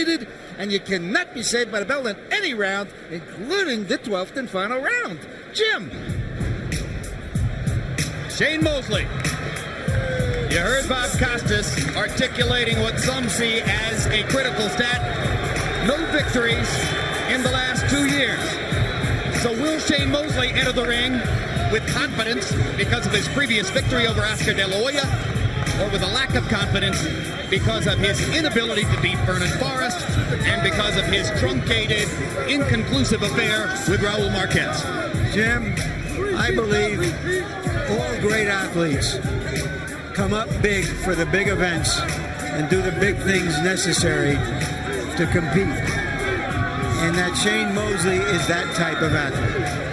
completed, and you cannot be saved by the bell in any round, including the 12th and final round. Jim. Shane Mosley. You heard Bob Costas articulating what some see as a critical stat. No victories in the last 2 years. So will Shane Mosley enter the ring with confidence because of his previous victory over Oscar De La Hoya, or with a lack of confidence because of his inability to beat Vernon Forrest and because of his truncated, inconclusive affair with Raul Marquez? Jim, I believe all great athletes come up big for the big events and do the big things necessary to compete. And that Shane Mosley is that type of athlete.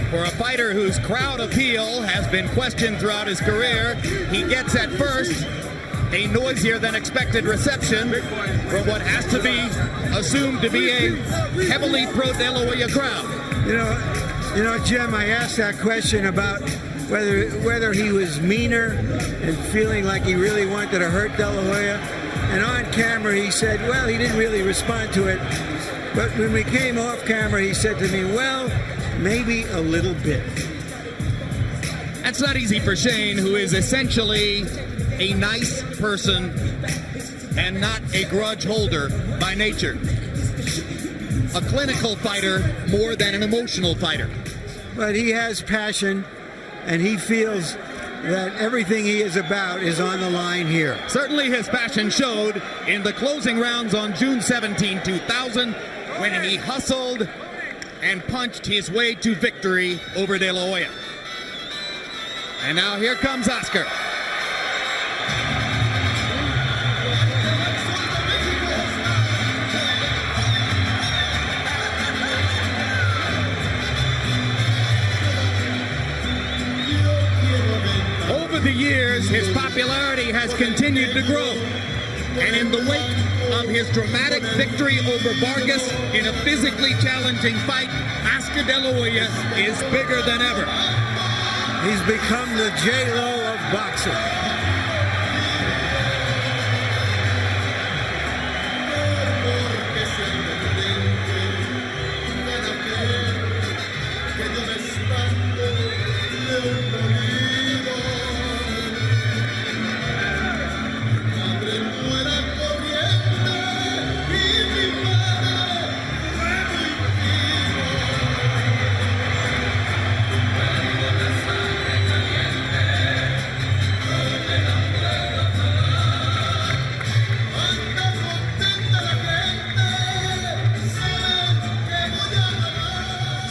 For a fighter whose crowd appeal has been questioned throughout his career, he gets at first a noisier than expected reception from what has to be assumed to be a heavily pro-De La Hoya crowd. You know, Jim, I asked that question about whether he was meaner and feeling like he really wanted to hurt De La Hoya. And on camera, he said, well, he didn't really respond to it. But when we came off camera, he said to me, well, maybe a little bit. That's not easy for Shane, who is essentially a nice person and not a grudge holder by nature. A clinical fighter more than an emotional fighter. But he has passion, and he feels that everything he is about is on the line here. Certainly his passion showed in the closing rounds on June 17, 2000, when he hustled and punched his way to victory over De La Hoya. And now here comes Oscar. Over the years, his popularity has continued to grow. And in the wake of his dramatic victory over Vargas in a physically challenging fight, Oscar De La Hoya is bigger than ever. He's become the J-Lo of boxing.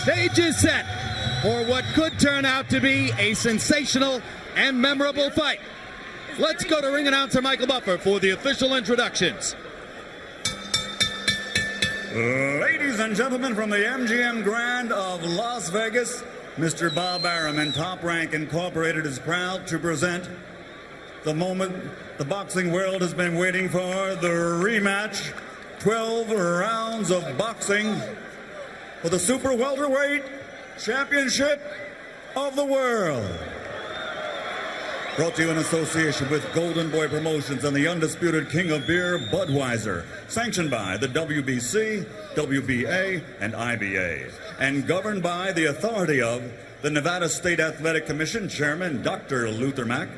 Stage is set for what could turn out to be a sensational and memorable fight. Let's go to ring announcer Michael Buffer for the official introductions. Ladies and gentlemen, from the MGM Grand of Las Vegas, Mr. Bob Arum and Top Rank Incorporated is proud to present the moment the boxing world has been waiting for, the rematch, 12 rounds of boxing for the Super Welterweight Championship of the World. Brought to you in association with Golden Boy Promotions and the undisputed king of beer, Budweiser. Sanctioned by the WBC, WBA, and IBA. And governed by the authority of the Nevada State Athletic Commission Chairman, Dr. Luther Mack,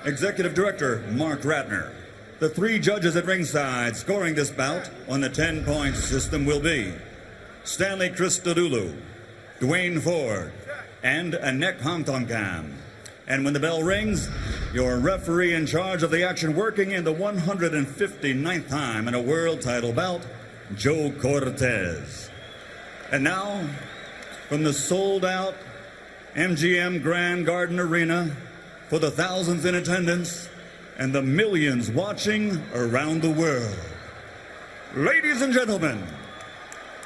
Executive Director, Mark Ratner. The three judges at ringside scoring this bout on the 10-point system will be Stanley Christodoulou, Dwayne Ford, and Anek Hamtongam. And when the bell rings, your referee in charge of the action, working in the 159th time in a world title bout, Joe Cortez. And now, from the sold-out MGM Grand Garden Arena, for the thousands in attendance and the millions watching around the world, ladies and gentlemen,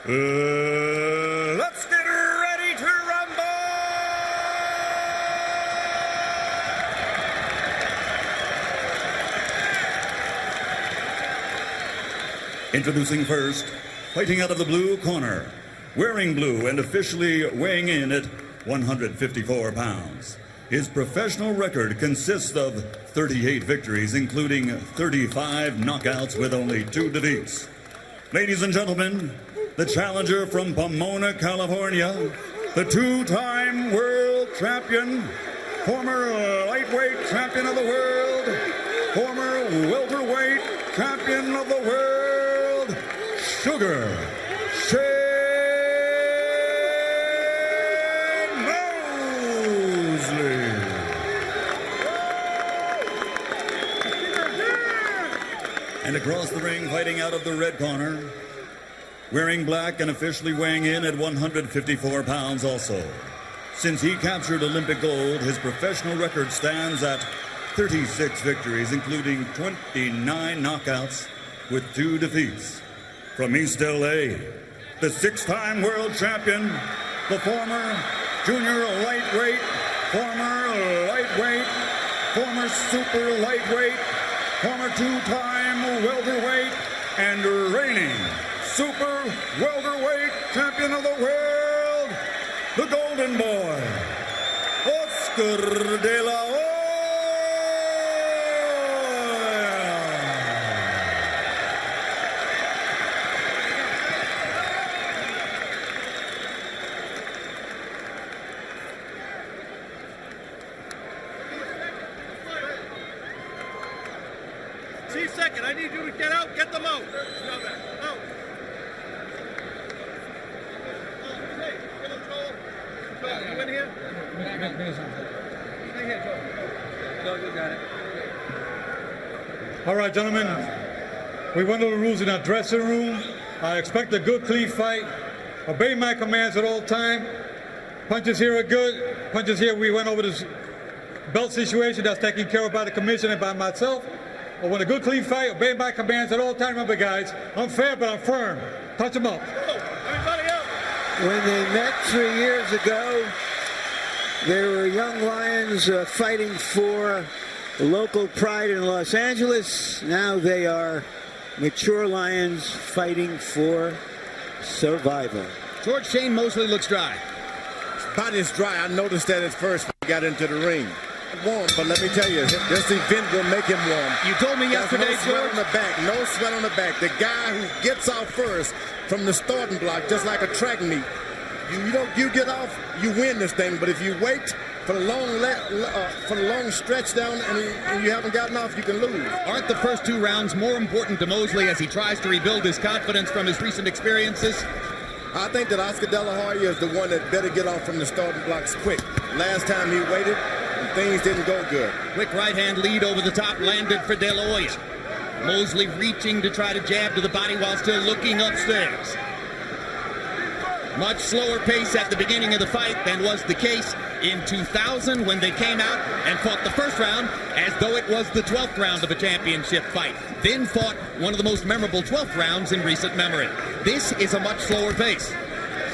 let's get ready to rumble! Introducing first, fighting out of the blue corner, wearing blue and officially weighing in at 154 pounds. His professional record consists of 38 victories, including 35 knockouts with only 2 defeats. Ladies and gentlemen, the challenger from Pomona, California, the 2-time world champion, former lightweight champion of the world, former welterweight champion of the world, Sugar Shane Mosley. And across the ring, fighting out of the red corner, wearing black and officially weighing in at 154 pounds also. Since he captured Olympic gold, his professional record stands at 36 victories, including 29 knockouts with 2 defeats. From East LA, the 6-time world champion, the former junior lightweight, former super lightweight, former 2-time welterweight, and reigning super welterweight champion of the world, the Golden Boy, Oscar de la Hoya. Chief second, I need you to get out, get them out. Out. You in here? Stay here, Joe. No, you got it. All right, gentlemen. We went over the rules in our dressing room. I expect a good, clean fight. Obey my commands at all time. Punches here are good. Punches here, we went over this belt situation that's taken care of by the commission and by myself. I want a good, clean fight. Obey my commands at all time. Remember, guys, I'm fair, but I'm firm. Touch them up. Everybody else. When they met 3 years ago, they were young lions fighting for local pride in Los Angeles. Now they are mature lions fighting for survival. George Shane Mosley looks dry. Body's dry. I noticed that at first when he got into the ring. Warm, but let me tell you, this event will make him warm. You told me yesterday, no sweat George. on the back, no sweat on the back. The guy who gets off first from the starting block, just like a track meet, you get off, you win this thing. But if you wait for the long stretch down and you haven't gotten off, you can lose. Aren't the first 2 rounds more important to Mosley as he tries to rebuild his confidence from his recent experiences? I think that Oscar De La Hoya is the one that better get off from the starting blocks quick. Last time he waited, things didn't go good. Quick right hand lead over the top landed for De La Hoya. Mosley reaching to try to jab to the body while still looking upstairs. Much slower pace at the beginning of the fight than was the case in 2000 when they came out and fought the first round as though it was the 12th round of a championship fight. Then fought one of the most memorable 12th rounds in recent memory. This is a much slower pace.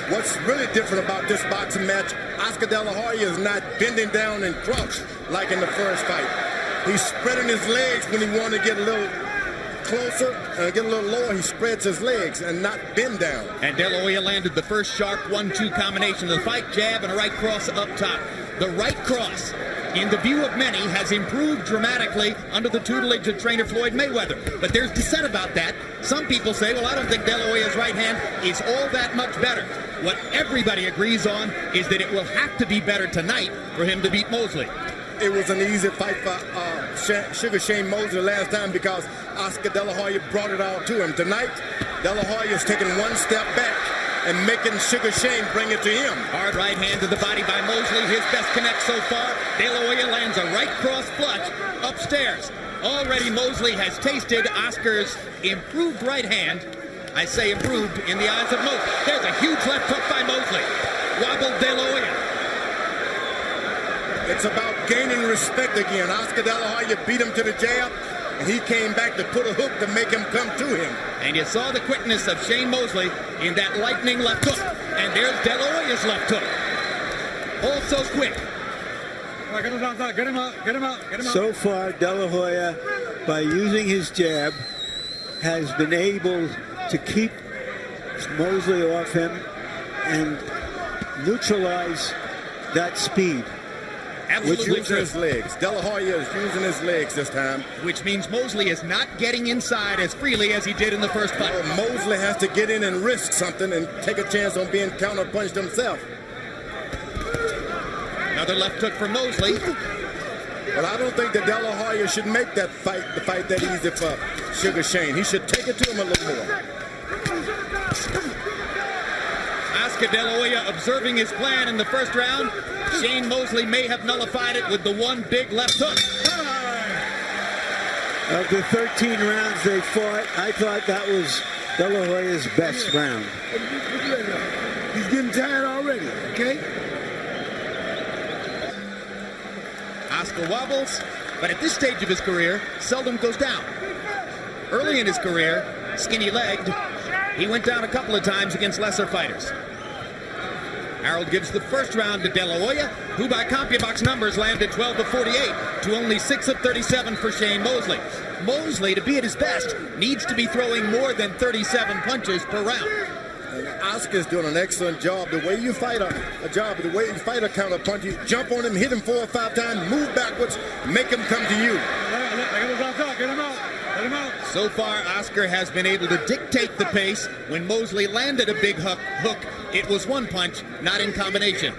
What's really different about this boxing match, Oscar De La Hoya is not bending down and crouched like in the first fight. He's spreading his legs when he wants to get a little closer and get a little lower. He spreads his legs and not bend down. And De La Hoya landed the first sharp 1-2 combination of the fight, jab and a right cross up top. The right cross, in the view of many, has improved dramatically under the tutelage of trainer Floyd Mayweather. But there's dissent about that. Some people say, well, I don't think De La Hoya's right hand is all that much better. What everybody agrees on is that it will have to be better tonight for him to beat Mosley. It was an easy fight for Sugar Shane Mosley last time because Oscar De La Hoya brought it all to him. Tonight, De La Hoya is taking one step back and making Sugar Shane bring it to him. Hard right hand to the body by Mosley, his best connect so far. De La Hoya lands a right cross flush upstairs. Already Mosley has tasted Oscar's improved right hand. I say improved in the eyes of Mosley. There's a huge left hook by Mosley. Wobbled De La Hoya. It's about gaining respect again. Oscar De La Hoya beat him to the jab, and he came back to put a hook to make him come to him. And you saw the quickness of Shane Mosley in that lightning left hook. And there's De La Hoya's left hook. Also quick. All right, get him down, get him out, get him out, get him out. So far, De La Hoya, by using his jab, has been able to keep Mosley off him and neutralize that speed. Absolutely using his legs. De La Hoya is using his legs this time. Which means Mosley is not getting inside as freely as he did in the first fight. Well, Mosley has to get in and risk something and take a chance on being counter-punched himself. Another left hook from Mosley. But I don't think that De La Hoya should make that fight, the fight that easy for Sugar Shane. He should take it to him a little more. Oscar De La Hoya observing his plan in the first round. Shane Mosley may have nullified it with the one big left hook. Of the 13 rounds they fought, I thought that was De La Hoya's best round. He's getting tired already, okay? Oscar wobbles, but at this stage of his career, seldom goes down. Early in his career, skinny-legged, he went down a couple of times against lesser fighters. Harold gives the first round to De La Hoya, who by CompuBox numbers landed 12 of 48 to only 6 of 37 for Shane Mosley. Mosley, to be at his best, needs to be throwing more than 37 punches per round. Oscar's doing an excellent job. The way you fight a counter punch, you jump on him, hit him 4 or 5 times, move backwards, make him come to you. So far, Oscar has been able to dictate the pace. When Mosley landed a big hook, it was one punch, not in combination.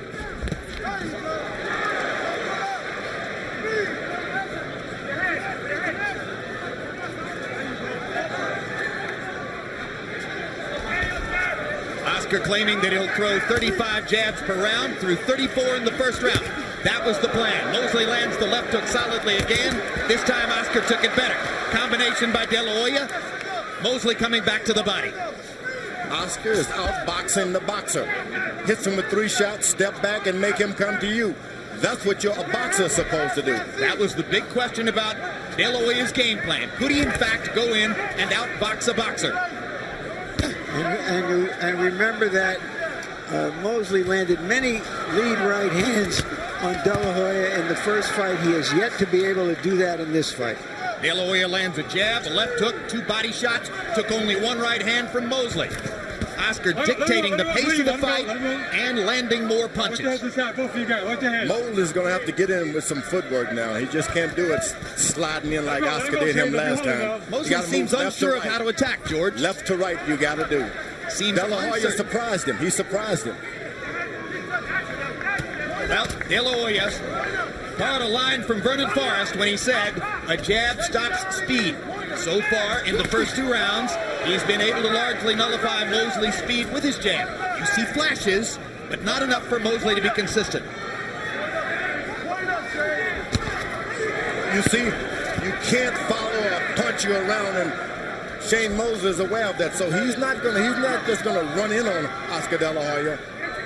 Oscar claiming that he'll throw 35 jabs per round, through 34 in the first round. That was the plan. Mosley lands the left hook solidly again. This time Oscar took it better. Combination by De La Hoya. Mosley coming back to the body. Oscar is outboxing the boxer. Hits him with 3 shots, step back and make him come to you. That's what a boxer is supposed to do. That was the big question about De La Hoya's game plan. Could he in fact go in and outbox a boxer? And remember that Mosley landed many lead right hands on De La Hoya in the first fight. He has yet to be able to do that in this fight. De La Hoya lands a jab, a left hook, 2 body shots, took only 1 right hand from Mosley. Oscar dictating the pace of the fight and landing more punches. Mosley's going to have to get in with some footwork now. He just can't do it sliding in like Oscar did him last time. Mosley seems unsure of how to attack, George. Left to right, you got to do. De La Hoya surprised him. He surprised him. Well, De La Hoya caught a line from Vernon Forrest when he said, a jab stops speed. So far, in the first 2 rounds, he's been able to largely nullify Mosley's speed with his jab. You see flashes, but not enough for Mosley to be consistent. You see, you can't follow a punch you around, and Shane Mosley is aware of that, so he's not just gonna run in on Oscar De La Hoya.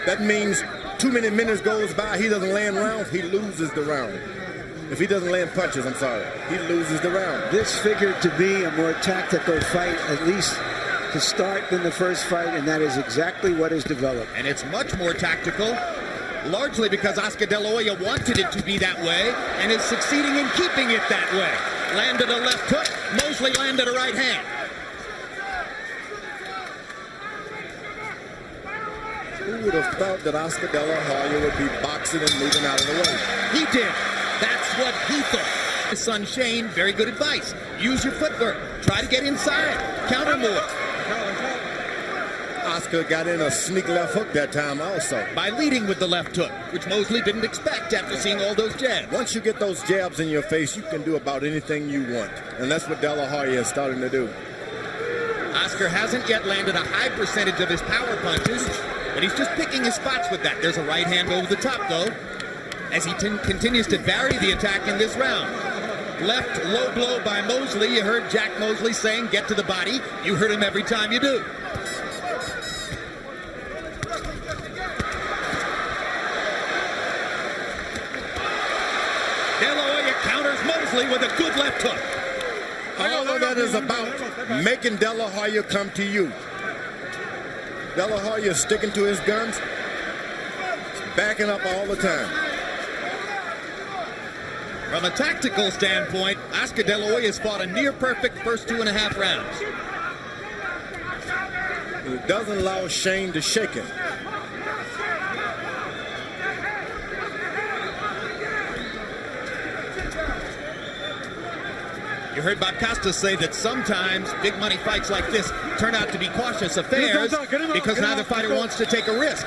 That means too many minutes goes by, he doesn't land rounds, he loses the round. If he doesn't land punches, I'm sorry, he loses the round. This figured to be a more tactical fight, at least to start, than the first fight, and that is exactly what has developed. And it's much more tactical, largely because Oscar De La Hoya wanted it to be that way and is succeeding in keeping it that way. Landed a left hook, Mosley landed a right hand. Who would have thought that Oscar De La Hoya would be boxing and moving out of the way? He did. That's what he thought. His son Shane, very good advice. Use your footwork. Try to get inside. Counter more. Oscar got in a sneak left hook that time also. By leading with the left hook, which Mosley didn't expect after seeing all those jabs. Once you get those jabs in your face, you can do about anything you want. And that's what De La Hoya is starting to do. Oscar hasn't yet landed a high percentage of his power punches, but he's just picking his spots with that. There's a right hand over the top, though, as he continues to vary the attack in this round. Left low blow by Mosley. You heard Jack Mosley saying, get to the body. You heard him every time you do. De La Hoya counters Mosley with a good left hook. All of that is about making De La Hoya come to you. De La Hoya is sticking to his guns, backing up all the time. From a tactical standpoint, Oscar De La Hoya has fought a near-perfect first 2.5 rounds. It doesn't allow Shane to shake him. You heard Bob Costas say that sometimes big money fights like this turn out to be cautious affairs because neither fighter wants to take a risk.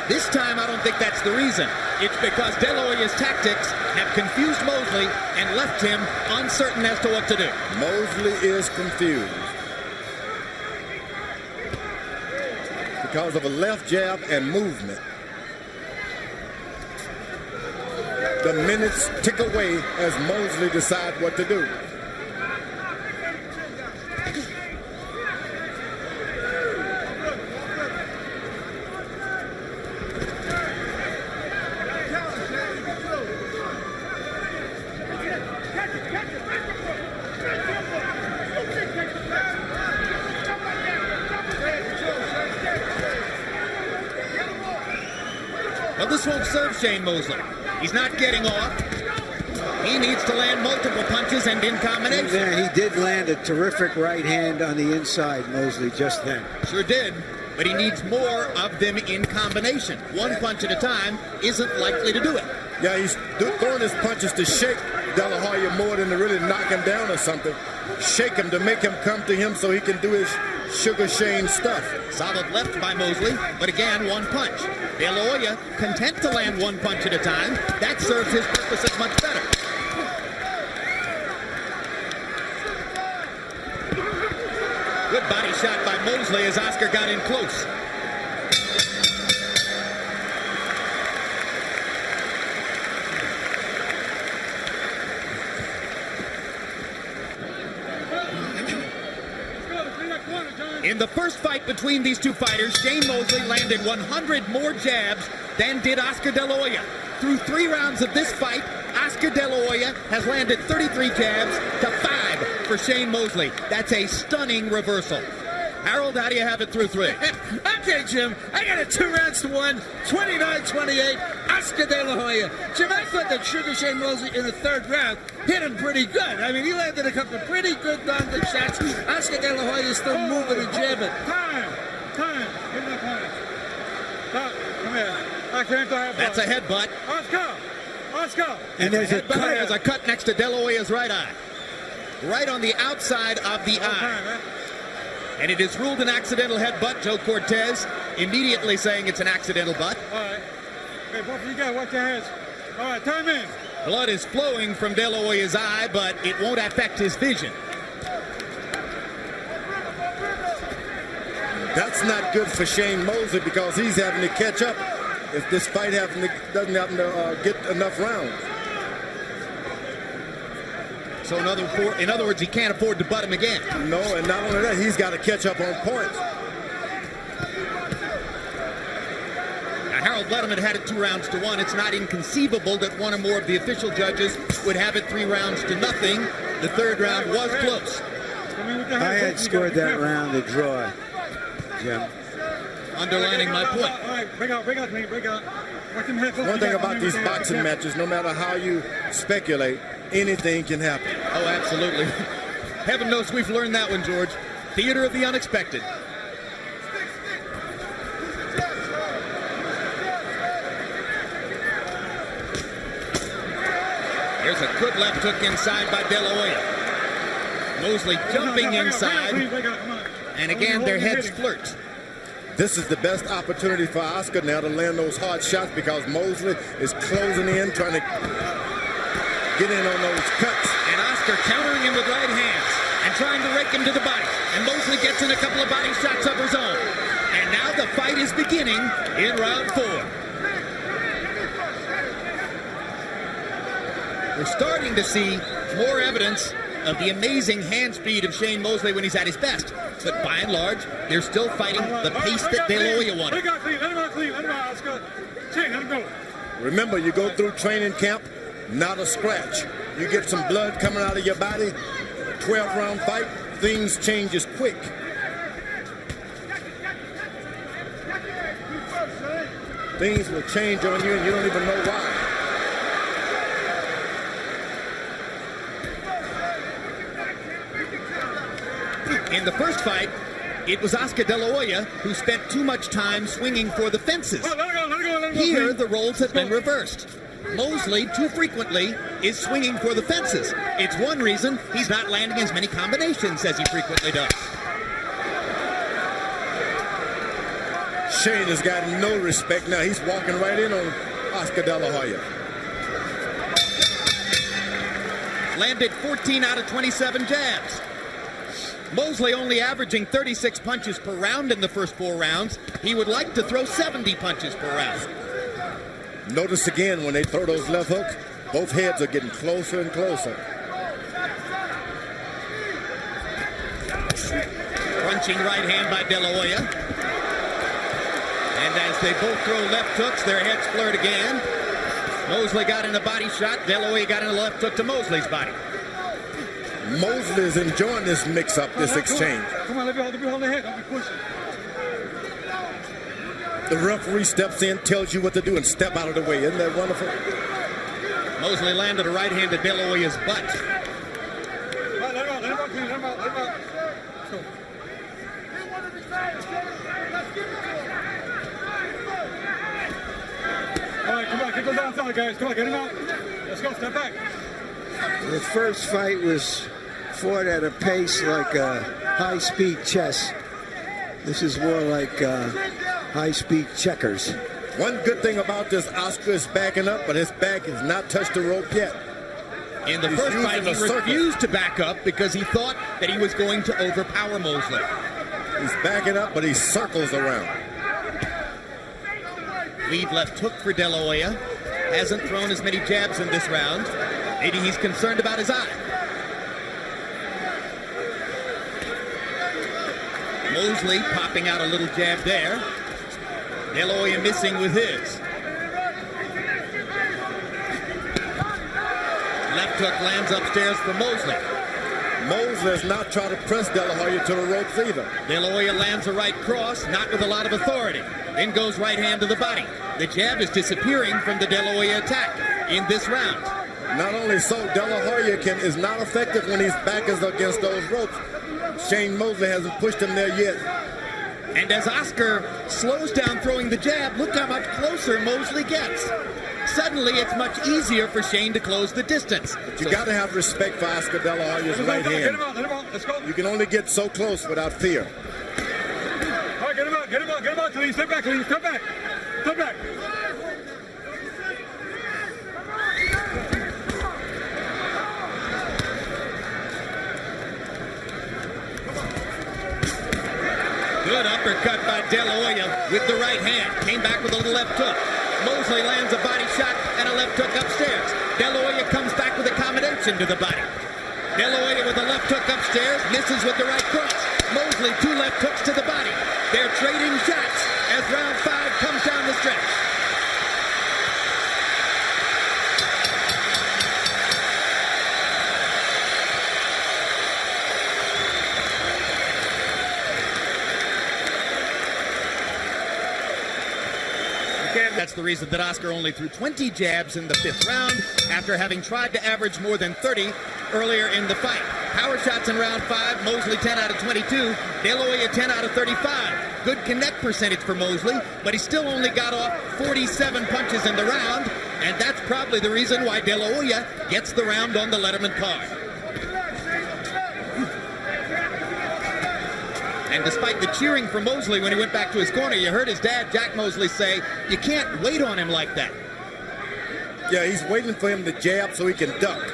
This time, I don't think that's the reason. It's because De La Hoya's tactics have confused Mosley and left him uncertain as to what to do. Mosley is confused because of a left jab and movement. The minutes tick away as Mosley decides what to do. Well, this won't serve Shane Mosley. He's not getting off. He needs to land multiple punches and in combination. Yeah, he did land a terrific right hand on the inside, Mosley, just then. Sure did, but he needs more of them in combination. One punch at a time isn't likely to do it. Yeah, he's throwing his punches to shake De La Hoya more than to really knock him down or something. Shake him to make him come to him so he can do his Sugar Shane stuff. Solid left by Mosley, but again, one punch. De La Hoya content to land one punch at a time. That serves his purposes much better. Good body shot by Mosley as Oscar got in close. In the first fight between these two fighters, Shane Mosley landed 100 more jabs than did Oscar De La Hoya. Through 3 rounds of this fight, Oscar De La Hoya has landed 33 jabs to 5 for Shane Mosley. That's a stunning reversal. Harold, how do you have it through 3? Okay, Jim, I got it 2 rounds to 1, 29-28, Oscar De La Hoya. Jim, I thought that Sugar Shane Mosley in the 3rd round hit him pretty good. I mean, he landed a couple of pretty good non-good shots. Oscar De La Hoya is still moving and jabbing. Time. Give me the point. Come here. I can't have That's a headbutt. Oscar. And there's a cut. There's a cut next to De La Hoya's right eye. Right on the outside of the eye. And it is ruled an accidental headbutt. Joe Cortez immediately saying it's an accidental butt. All right. Hey, both of you guys, watch your heads. All right, time in. Blood is flowing from De La Hoya's eye, but it won't affect his vision. That's not good for Shane Mosley because he's having to catch up if this fight doesn't happen to get enough rounds. So in other words, he can't afford to butt him again. No, and not only that, he's got to catch up on points. Now, Harold Letterman had it 2 rounds to 1. It's not inconceivable that one or more of the official judges would have it 3 rounds to nothing. The 3rd round was close. I had scored that round a draw, Jim. Underlining my point. All right, break out. One thing about these boxing matches, no matter how you speculate, anything can happen. Oh, absolutely. Heaven knows we've learned that one, George. Theater of the unexpected. Here's a good left hook inside by De La Hoya. Mosley jumping inside. And again, their heads flirt. This is the best opportunity for Oscar now to land those hard shots because Mosley is closing in, trying to get in on those cuts. And Oscar countering him with right hands and trying to rake him to the body. And Mosley gets in a couple of body shots of his own. And now the fight is beginning in round 4. We're starting to see more evidence of the amazing hand speed of Shane Mosley when he's at his best. But by and large, they're still fighting the pace that De La Hoya wanted. Remember, you go through training camp, not a scratch. You get some blood coming out of your body, 12-round fight, things changes quick. Things will change on you and you don't even know why. In the first fight, it was Oscar De La Hoya who spent too much time swinging for the fences. Here, the roles have been reversed. Mosley, too frequently, is swinging for the fences. It's one reason he's not landing as many combinations as he frequently does. Shane has got no respect now. He's walking right in on Oscar De La Hoya. Landed 14 out of 27 jabs. Mosley only averaging 36 punches per round in the first 4 rounds. He would like to throw 70 punches per round. Notice again, when they throw those left hooks, both heads are getting closer and closer. Crunching right hand by De La Hoya. And as they both throw left hooks, their heads flirt again. Mosley got in a body shot. De La Hoya got in a left hook to Mosley's body. Mosley is enjoying this mix-up, this exchange. Come on, let me hold the head. Don't be pushing. The referee steps in, tells you what to do, and step out of the way. Isn't that wonderful? Mosley landed a right hand to De La Hoya's butt. Let him out. Go. All right, come on, get those outside, guys. Come on, get him out. Let's go, step back. The first fight was fought at a pace like high-speed chess. This is more like high-speed checkers. One good thing about this, Oscar is backing up, but his back has not touched the rope yet. In the first fight, he refused to back up because he thought that he was going to overpower Mosley. He's backing up, but he circles around. Lead left hook for De La Hoya. Hasn't thrown as many jabs in this round. Maybe he's concerned about his eye. Mosley popping out a little jab there. De La Hoya missing with his. Left hook lands upstairs for Mosley. Mosley has not tried to press De La Hoya to the ropes either. De La Hoya lands a right cross, not with a lot of authority. Then goes right hand to the body. The jab is disappearing from the De La Hoya attack in this round. Not only so, De La Hoya is not effective when his back is against those ropes. Shane Mosley hasn't pushed him there yet. And as Oscar slows down throwing the jab, look how much closer Mosley gets. Suddenly, it's much easier for Shane to close the distance. But you got to have respect for Oscar De La Hoya's right hand. Get him out. Let's go. You can only get so close without fear. All right, get him out, Clean. Step back. Good uppercut by De La Hoya with the right hand. Came back with a little left hook. Mosley lands a body shot and a left hook upstairs. De La Hoya comes back with a combination to the body. De La Hoya with a left hook upstairs, misses with the right cross. Mosley, 2 left hooks to the body. They're trading shots as round 5 comes down the stretch. That's the reason that Oscar only threw 20 jabs in the 5th round after having tried to average more than 30 earlier in the fight. Power shots in round 5, Mosley 10 out of 22, De La Hoya 10 out of 35. Good connect percentage for Mosley, but he still only got off 47 punches in the round, and that's probably the reason why De La Hoya gets the round on the Letterman card. And despite the cheering for Mosley when he went back to his corner, you heard his dad, Jack Mosley, say, you can't wait on him like that. Yeah, he's waiting for him to jab so he can duck.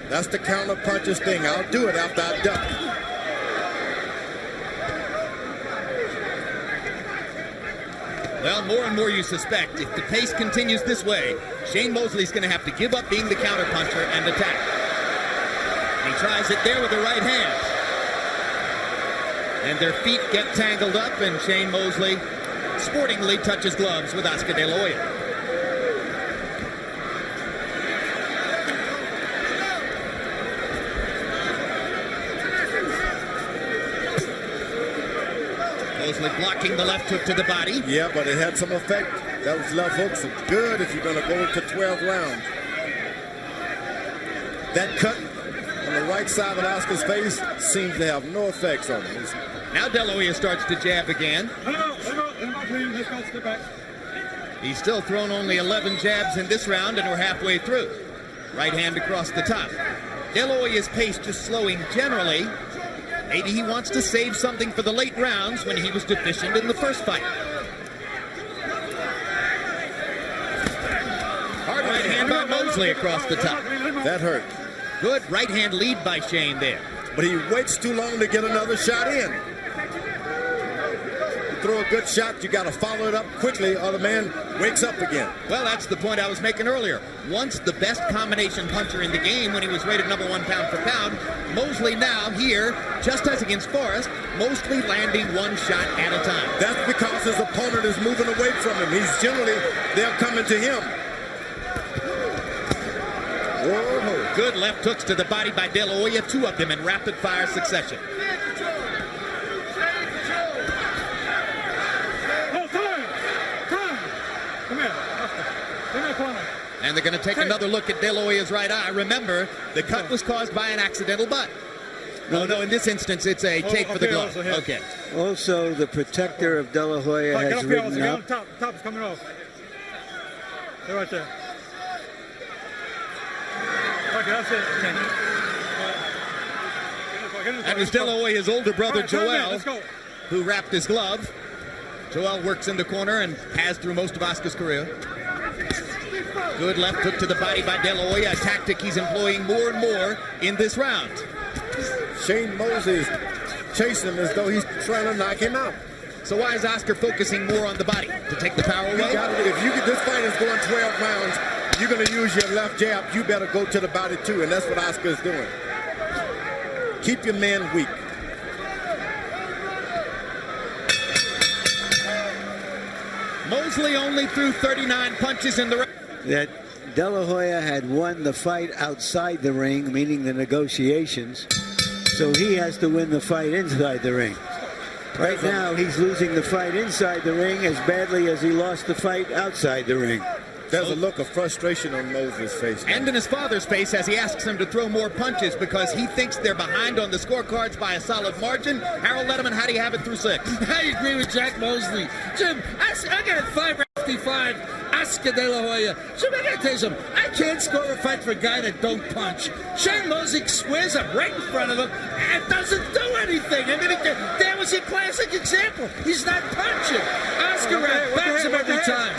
That's the counter puncher's thing. I'll do it after I duck. Well, more and more you suspect, if the pace continues this way, Shane Mosley's going to have to give up being the counter puncher and attack. And he tries it there with the right hand. And their feet get tangled up, and Shane Mosley sportingly touches gloves with Oscar De La Hoya. Mosley blocking the left hook to the body. Yeah, but it had some effect. Those left hooks are good if you're going to go into 12 rounds. That cut on the right side of Oscar's face seems to have no effects on him. Now De La Hoya starts to jab again. Let him out, clean. Let's go, step back. He's still thrown only 11 jabs in this round, and we're halfway through. Right hand across the top. De La Hoya's pace just slowing generally. Maybe he wants to save something for the late rounds when he was deficient in the first fight. Hard right hand by Mosley across the top. That hurt. Good right hand lead by Shane there. But he waits too long to get another shot in. You throw a good shot, you got to follow it up quickly or the man wakes up again. Well, that's the point I was making earlier. Once the best combination puncher in the game when he was rated number 1 pound for pound, Mosley now here, just as against Forrest, mostly landing one shot at a time. That's because his opponent is moving away from him. They're coming to him. Whoa. Good left hooks to the body by De La Hoya, 2 of them in rapid fire succession. And they're going to take another look at De La Hoya's right eye. Remember, the cut was caused by an accidental butt. No, in this instance, it's a take for the glove. Okay. Also, the protector of De La Hoya has ridden up. Top is coming off. They're right there. Okay, that's it. That was De La Hoya's older brother, Joel, who wrapped his glove. Joel works in the corner and has through most of Oscar's career. Good left hook to the body by De La Hoya, a tactic he's employing more and more in this round. Shane Mosley is chasing him as though he's trying to knock him out. So why is Oscar focusing more on the body? To take the power away? This fight is going 12 rounds, you're going to use your left jab, you better go to the body too, and that's what Oscar is doing. Keep your man weak. Mosley only threw 39 punches in the round. That De La Hoya had won the fight outside the ring, meaning the negotiations, so he has to win the fight inside the ring. Right now, he's losing the fight inside the ring as badly as he lost the fight outside the ring. There's a look of frustration on Mosley's face now. And in his father's face as he asks him to throw more punches because he thinks they're behind on the scorecards by a solid margin. Harold Letterman, how do you have it through 6? I agree with Jack Mosley. Jim, I got it 5-55. Oscar De La Hoya. Jim, I gotta tell you something. I can't score a fight for a guy that don't punch. Shane Mosley squares up right in front of him and doesn't do anything. I mean, that was a classic example. He's not punching. Oscar backs him every time.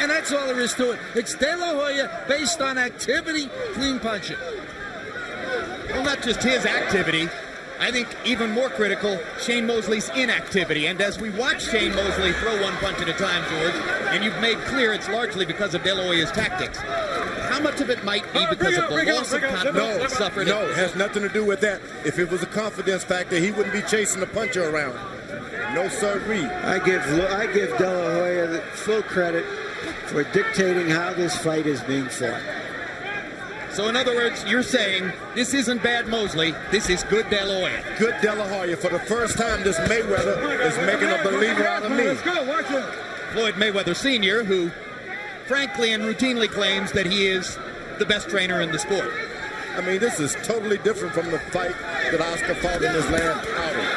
And that's all there is to it. It's De La Hoya based on activity, clean punching. Well, not just his activity. I think even more critical, Shane Mosley's inactivity. And as we watch Shane Mosley throw one punch at a time, George, and you've made clear it's largely because of De La Hoya's tactics, how much of it might be because of the loss of confidence suffered? No, it has nothing to do with that. If it was a confidence factor, he wouldn't be chasing the puncher around. No sirree. I give De La Hoya the full credit for dictating how this fight is being fought. So in other words, you're saying this isn't bad Mosley, this is good De La Hoya. Good De La Hoya. For the first time, this Mayweather is making a believer out of me. Let's go, watch it. Floyd Mayweather Sr., who frankly and routinely claims that he is the best trainer in the sport. I mean, this is totally different from the fight that Oscar fought in his last outing.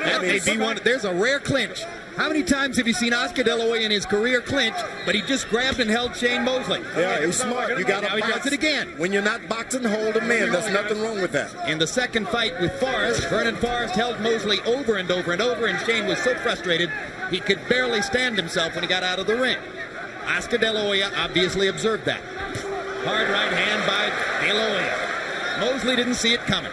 That may be one. There's a rare clinch. How many times have you seen Oscar De La Hoya in his career clinch, but he just grabbed and held Shane Mosley? Yeah, he's smart. You got to box. Now he does it again. When you're not boxing, hold a man. There's nothing wrong with that. In the second fight with Forrest, Vernon Forrest held Mosley over and over and over, and Shane was so frustrated he could barely stand himself when he got out of the ring. Oscar De La Hoya obviously observed that. Hard right hand by De La Hoya. Mosley didn't see it coming.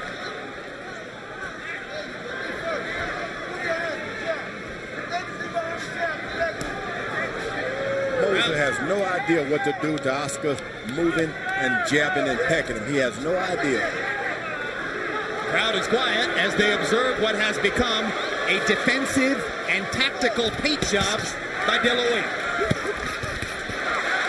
Mosley has no idea what to do to Oscar moving and jabbing and pecking him. He has no idea. Crowd is quiet as they observe what has become a defensive and tactical paint job by De La Hoya.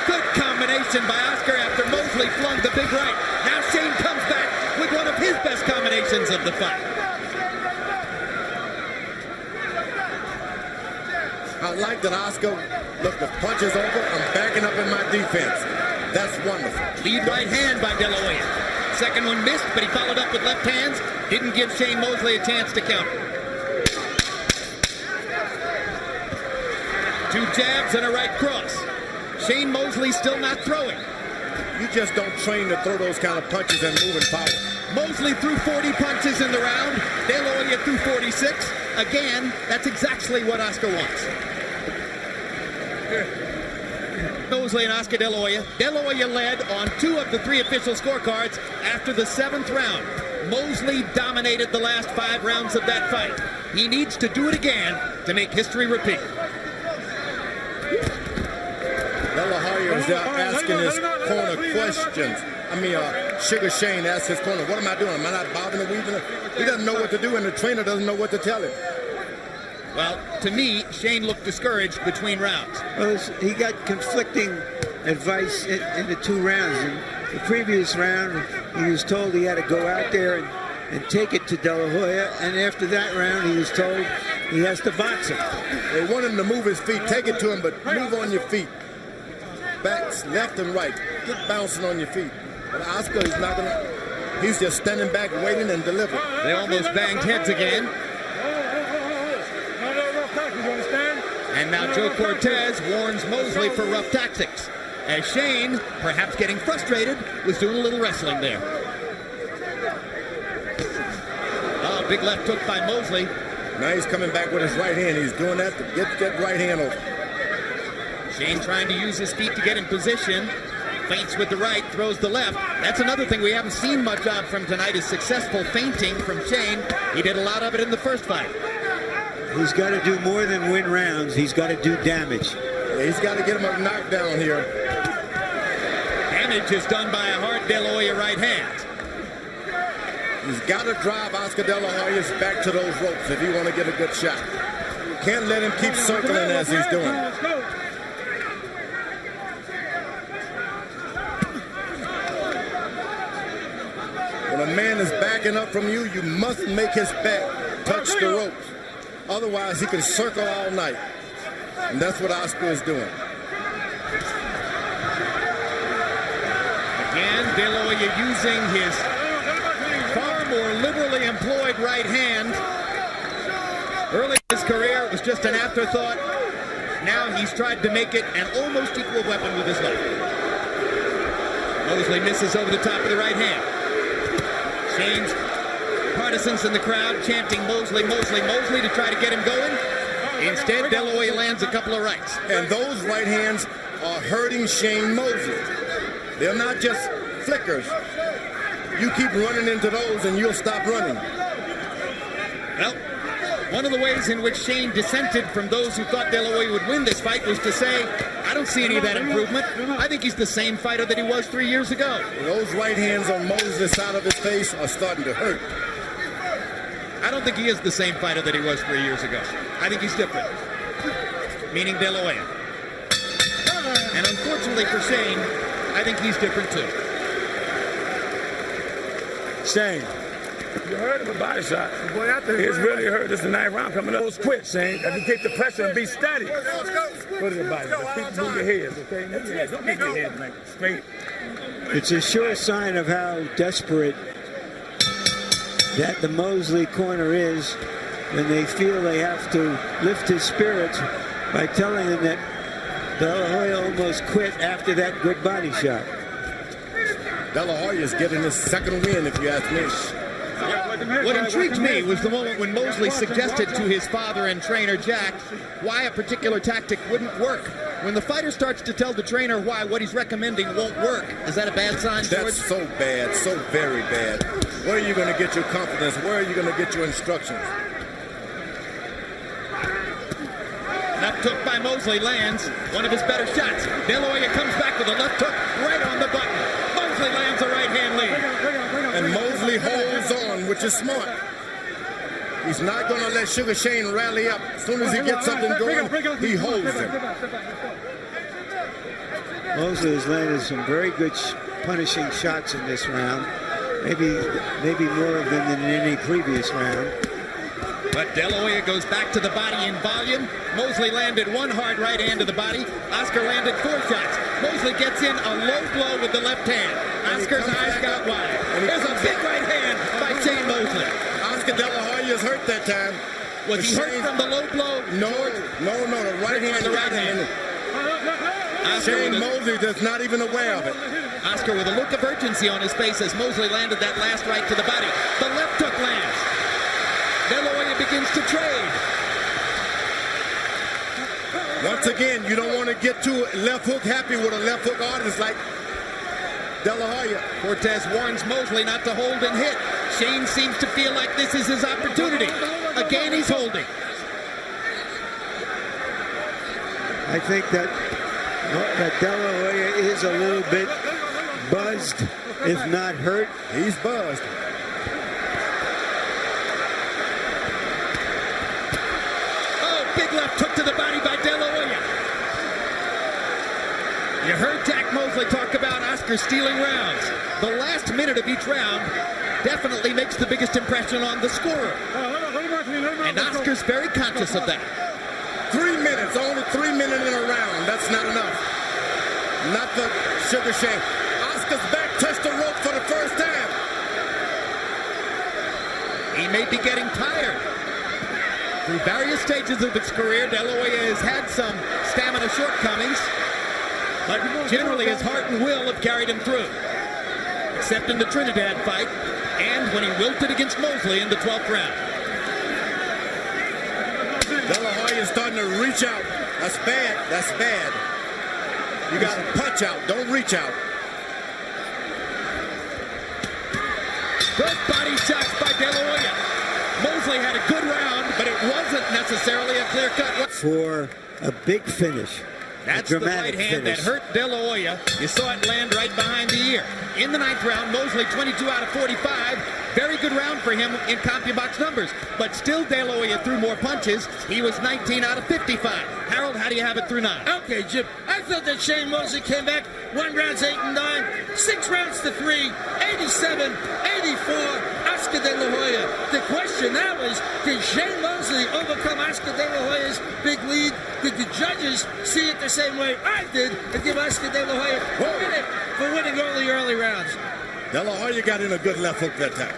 Good combination by Oscar after Mosley flung the big right. Now Shane comes back with one of his best combinations of the fight. I like that Oscar, look, the punch is over. I'm backing up in my defense. That's wonderful. Lead right hand by De La Hoya. Second one missed, but he followed up with left hands. Didn't give Shane Mosley a chance to counter. Two jabs and a right cross. Shane Mosley still not throwing. You just don't train to throw those kind of punches and moving power. Mosley threw 40 punches in the round. De La Hoya threw 46. Again, that's exactly what Oscar wants. Mosley and Oscar De La Hoya. De La Hoya led on 2 of the 3 official scorecards after the 7th round. Mosley dominated the last 5 rounds of that fight. He needs to do it again to make history repeat. De La Hoya is asking his corner questions. Sugar Shane asked his corner, what am I doing? Am I not bobbing and weaving? He doesn't know what to do, and the trainer doesn't know what to tell him. Well, to me, Shane looked discouraged between rounds. Well, he got conflicting advice in the 2 rounds. In the previous round, he was told he had to go out there and take it to De La Hoya, and after that round, he was told he has to box him. They want him to move his feet, take it to him, but move on your feet. Backs, left and right. Get bouncing on your feet. But Oscar is not going to... He's just standing back, waiting and delivering. They almost banged heads again. And now Joe Cortez warns Mosley for rough tactics. As Shane, perhaps getting frustrated, was doing a little wrestling there. Oh, big left hook by Mosley. Now he's coming back with his right hand. He's doing that to get that right hand over. Shane trying to use his feet to get in position. Feints with the right, throws the left. That's another thing we haven't seen much of from tonight is successful feinting from Shane. He did a lot of it in the first fight. He's got to do more than win rounds. He's got to do damage. Yeah, he's got to get him a knockdown here. Damage is done by a hard De La Hoya right hand. He's got to drive Oscar De La Hoya back to those ropes if he want to get a good shot. Can't let him keep circling as he's doing. When a man is backing up from you, you must make his back touch the ropes. Otherwise, he can circle all night. And that's what Oscar is doing. Again, De La Hoya using his far more liberally employed right hand. Early in his career, it was just an afterthought. Now he's tried to make it an almost equal weapon with his left. Mosley misses over the top of the right hand. Shane's partisans in the crowd chanting Mosley, Mosley, Mosley to try to get him going. Instead, De La Hoya lands a couple of rights. And those right hands are hurting Shane Mosley. They're not just flickers. You keep running into those and you'll stop running. Well, one of the ways in which Shane dissented from those who thought De La Hoya would win this fight was to say, I don't see any of that improvement. I think he's the same fighter that he was 3 years ago. Those right hands on Mosley's side of his face are starting to hurt. I don't think he is the same fighter that he was 3 years ago. I think he's different. Meaning De La Hoya. And unfortunately for Shane, I think he's different too. Shane, you heard of a body shot. It's really hurt. This is the 9th round coming up. Don't quit, Shane. If you keep the pressure and be steady. Put it in body. Just keep moving your heads, okay? Move your heads. Don't move your heads like straight. It's a sure sign of how desperate that the Mosley corner is when they feel they have to lift his spirits by telling him that De La Hoya almost quit after that good body shot. De La Hoya is getting his second win, if you ask me. What intrigued me was the moment when Mosley suggested to his father and trainer Jack why a particular tactic wouldn't work. When the fighter starts to tell the trainer why what he's recommending won't work, is that a bad sign, George? That's so bad, so very bad. Where are you going to get your confidence? Where are you going to get your instructions? Left hook by Mosley lands one of his better shots. De La Hoya comes back with a left hook right on the button. Mosley lands a right hand lead. And Mosley holds on, which is smart. He's not going to let Sugar Shane rally up. As soon as he gets something going, he holds him. Mosley has landed some very good punishing shots in this round. Maybe more of them than in any previous round. But De La Hoya goes back to the body in volume. Mosley landed one hard right hand to the body. Oscar landed 4 shots. Mosley gets in a low blow with the left hand. Oscar's eyes got wide. There's a big right hand by Shane Mosley. Oscar De La Hoya is hurt that time. Was he hurt from the low blow? No, the right hand. The right hand. Shane Mosley is not even aware of it. Oscar with a look of urgency on his face as Mosley landed that last right to the body. The left hook lands. De La Hoya begins to trade. Once again, you don't want to get too left hook happy with a left hook artist like De La Hoya. Cortez warns Mosley not to hold and hit. Shane seems to feel like this is his opportunity. Again, he's holding. I think that De La Hoya is a little bit buzzed, if not hurt. He's buzzed. Oh, big left hook to the body by De La Hoya. You heard Jack Mosley talk about Oscar stealing rounds. The last minute of each round definitely makes the biggest impression on the scorer. And Oscar's very conscious of that. 3 minutes, only 3 minutes in a round. That's not enough. Not the Sugar Shane. Oscar's back touched the rope for the first time. He may be getting tired. Through various stages of his career, De La Hoya has had some stamina shortcomings, but generally his heart and will have carried him through. Except in the Trinidad fight, and when he wilted against Mosley in the 12th round. De La Hoya is starting to reach out. That's bad. That's bad. You got to punch out. Don't reach out. Good body shots by De La Hoya. Mosley had a good round, but it wasn't necessarily a clear-cut. For a big finish. That's the right hand that hurt De La Hoya. You saw it land right behind the ear. In the 9th round, Mosley 22 out of 45. Very good round for him in CompuBox numbers. But still, De La Hoya threw more punches. He was 19 out of 55. Harold, how do you have it through 9? Okay, Jim. I felt that Shane Mosley came back 1 rounds 8 and 9, 6 rounds to 3, 87, 84. Oscar De La Hoya. The question now is, did Shane Mosley overcome Oscar De La Hoya's big lead? Did the judges see it the same way I did and give Oscar De La Hoya credit for winning all the early rounds? De La Hoya got in a good left hook that time.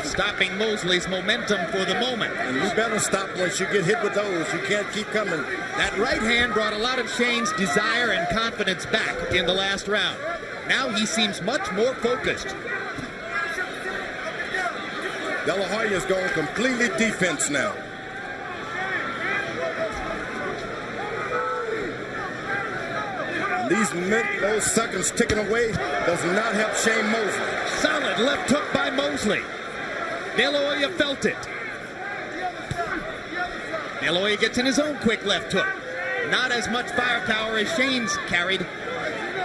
Stopping Mosley's momentum for the moment. And you better stop once you get hit with those. You can't keep coming. That right hand brought a lot of Shane's desire and confidence back in the last round. Now he seems much more focused. De La Hoya is going completely defense now. Those seconds ticking away does not help Shane Mosley. Solid left hook by Mosley. De La Hoya felt it. De La Hoya gets in his own quick left hook. Not as much firepower as Shane's carried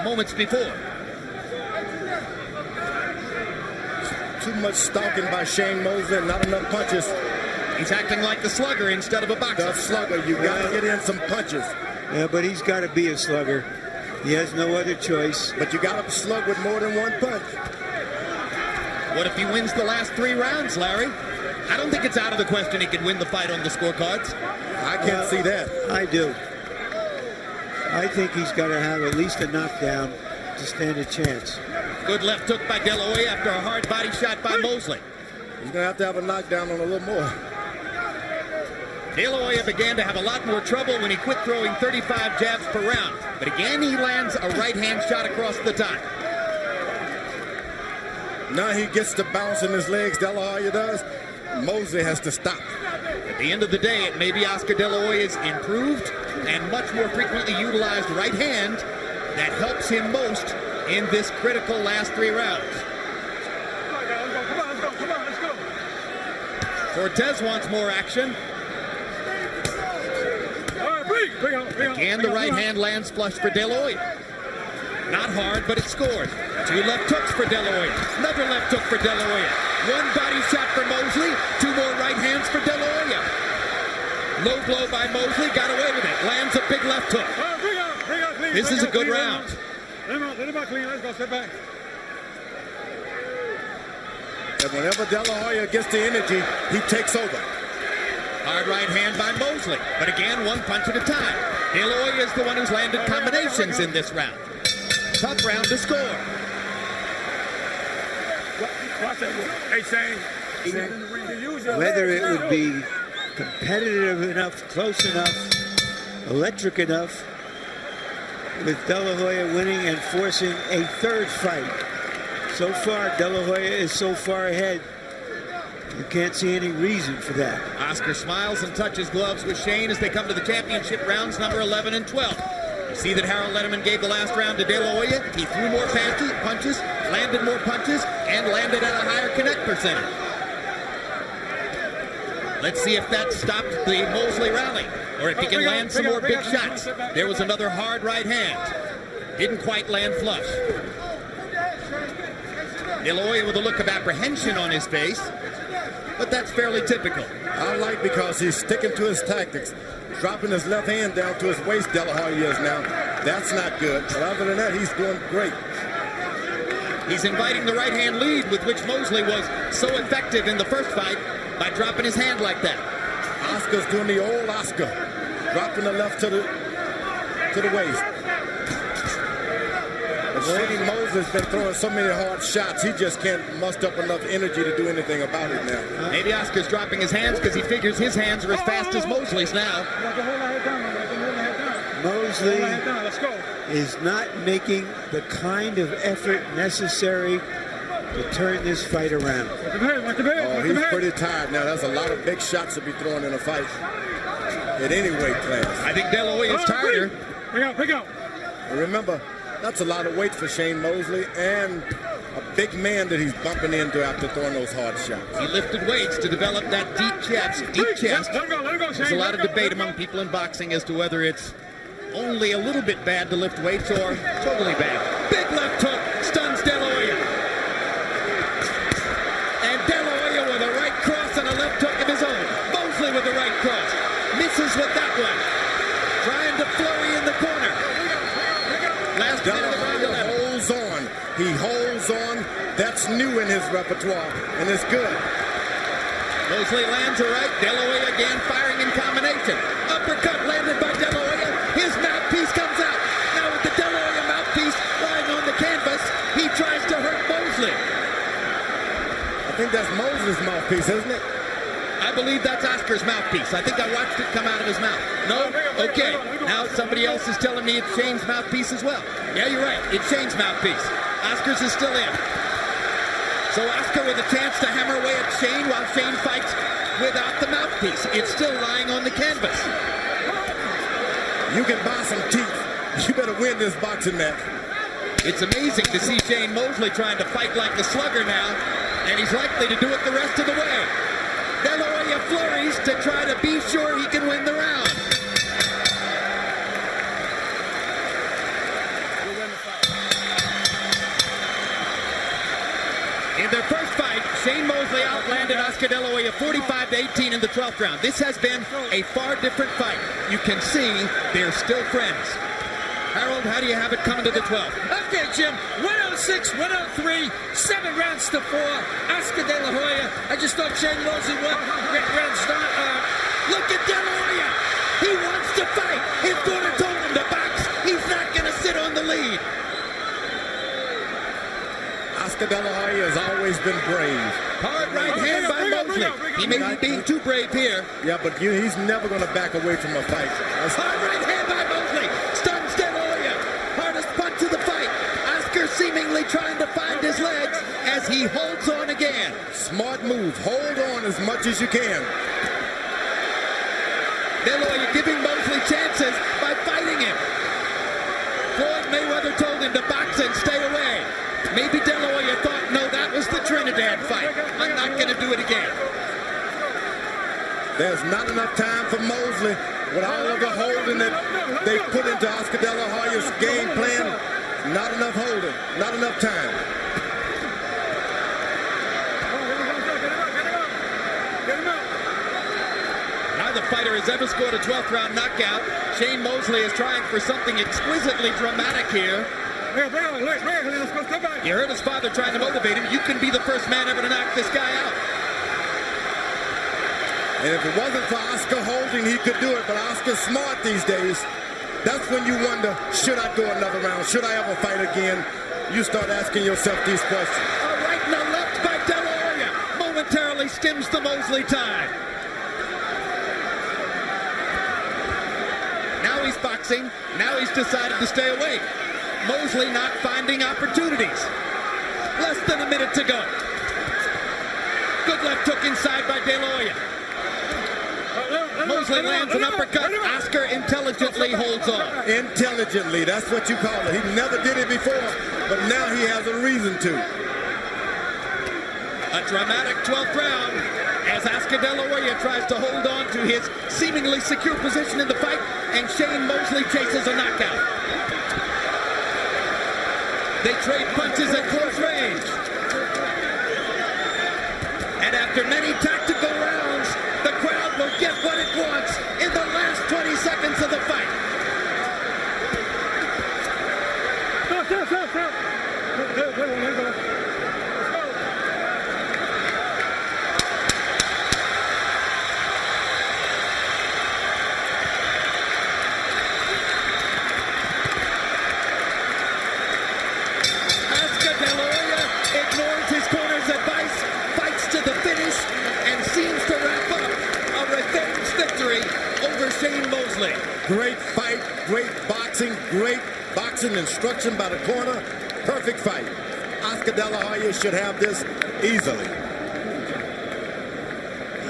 moments before. Too much stalking by Shane Mosley and not enough punches. He's acting like the slugger instead of a boxer. The slugger, you got to get in some punches. Yeah, but he's got to be a slugger. He has no other choice. But you got to slug with more than one punch. What if he wins the last 3 rounds, Larry? I don't think it's out of the question he could win the fight on the scorecards. I can't see that. I do. I think he's got to have at least a knockdown to stand a chance. Good left hook by De La Hoya after a hard body shot by Mosley. He's going to have a knockdown on a little more. De La Hoya began to have a lot more trouble when he quit throwing 35 jabs per round. But again, he lands a right-hand shot across the top. Now he gets to bounce in his legs, De La Hoya does. Mosley has to stop. At the end of the day, it may be Oscar De La Hoya's improved and much more frequently utilized right hand that helps him most in this critical last 3 rounds. Cortez wants more action. Again, the right hand lands flush for De La Hoya. Not hard, but it scored. 2 left hooks for De La Hoya. Another left hook for De La Hoya. 1 body shot for Mosley. 2 more right hands for De La Hoya. Low blow by Mosley. Got away with it. Lands a big left hook. This is a good round. Let him out clean. Let's go. Step back. And whenever De La Hoya gets the energy, he takes over. Hard right hand by Mosley. But again, 1 punch at a time. De La Hoya is the one who's landed combinations in this round. Tough round to score. Watch that. Hey, Shane. whether it would be competitive enough, close enough, electric enough, with De La Hoya winning and forcing a third fight. So far, De La Hoya is so far ahead, you can't see any reason for that. Oscar smiles and touches gloves with Shane as they come to the championship rounds number 11 and 12. You see that Harold Letterman gave the last round to De La Hoya. He threw more punches, landed more punches, and landed at a higher connect percentage. Let's see if that stopped the Mosley rally, or if he can land some more big shots. There was another hard right hand. Didn't quite land flush. De La Hoya with a look of apprehension on his face, but that's fairly typical. I like because he's sticking to his tactics. Dropping his left hand down to his waist, De La Hoya is now. That's not good. But other than that, he's doing great. He's inviting the right hand lead with which Mosley was so effective in the first fight by dropping his hand like that. Oscar's doing the old Oscar, dropping the left to the waist. Shane Mosley's been throwing so many hard shots, he just can't muster up enough energy to do anything about it now. Maybe Oscar's dropping his hands because he figures his hands are as fast as Mosley's now. Mosley is not making the kind of effort necessary to turn this fight around. Oh, he's pretty tired now. There's a lot of big shots to be thrown in a fight at any weight class. I think De La Hoya is tireder. Pick out. Remember, that's a lot of weight for Shane Mosley and a big man that he's bumping into after throwing those hard shots. He lifted weights to develop that deep chest. There's a lot of debate among people in boxing as to whether it's only a little bit bad to lift weights or totally bad. Big left hook stuns De La Hoya. And De La Hoya with a right cross and a left hook of his own. Mosley with the right cross. Misses with that one. Trying to flurry in the corner. Last De minute La of round Hoya 11. holds on. He holds on. That's new in his repertoire, and it's good. Mosley lands a right. De La Hoya again firing in combination. Uppercut landed by De La Hoya. His mouthpiece comes out. Now with the De La Hoya mouthpiece lying on the canvas, he tries to hurt Mosley. I think that's Mosley's mouthpiece, isn't it? I believe that's Oscar's mouthpiece. I think I watched it come out of his mouth. No? Okay. Now somebody else is telling me it's Shane's mouthpiece as well. Yeah, you're right. It's Shane's mouthpiece. Oscar's is still in. So Oscar with a chance to hammer away at Shane while Shane fights without the mouthpiece. It's still lying on the canvas. You can buy some teeth. You better win this boxing match. It's amazing to see Shane Mosley trying to fight like a slugger now, and he's likely to do it the rest of the way. De La Hoya flurries to try to be sure he can win the round. In their first fight, Shane Mosley outlanded Oscar De La Hoya 45-18 in the 12th round. This has been a far different fight. You can see they're still friends. Harold, how do you have it coming to the 12th? Okay, Jim, 106, 103, 7 rounds to 4. Oscar De La Hoya. I just thought Shane Mosley won. Look at De La Hoya. He wants to fight. His corner told him to box. He's not going to sit on the lead. Oscar De La Hoya has always been brave. Hard right hand by Mosley. He may be being too brave here. Yeah, but he's never going to back away from a fight. Hard right hand by Mosley. Stuns De La Hoya. Hardest punch of the fight. Oscar seemingly trying to find his legs as he holds on again. Smart move. Hold on as much as you can. De La Hoya giving Mosley chances by fighting him. Floyd Mayweather told him to box and stay away. Maybe De La Hoya thought, no, that was the Trinidad fight. I'm not going to do it again. There's not enough time for Mosley with all of the holding that they put into Oscar De La Hoya's game plan. Not enough holding. Not enough time. Neither fighter has ever scored a 12th round knockout. Shane Mosley is trying for something exquisitely dramatic here. You heard his father trying to motivate him. You can be the first man ever to knock this guy out. And if it wasn't for Oscar holding, he could do it. But Oscar's smart these days. That's when you wonder, should I go another round? Should I ever fight again? You start asking yourself these questions. A right and a left by De La Hoya. Momentarily stems the Mosley tide. Now he's boxing. Now he's decided to stay away. Mosley not finding opportunities. Less than a minute to go. Good left hook inside by De La Hoya. Mosley lands an uppercut. Oscar intelligently holds on. Intelligently, that's what you call it. He never did it before, but now he has a reason to. A dramatic 12th round as Oscar De La Hoya tries to hold on to his seemingly secure position in the fight, and Shane Mosley chases a knockout. They trade punches at close range. And after many tactical rounds, the crowd will get what it wants in the last 20 seconds of the fight. Oscar De La Hoya ignores his corner's advice, fights to the finish, and seems to wrap up a revenge victory over Shane Mosley. Great fight, great boxing instruction by the corner. Perfect fight. Oscar De La Hoya should have this easily.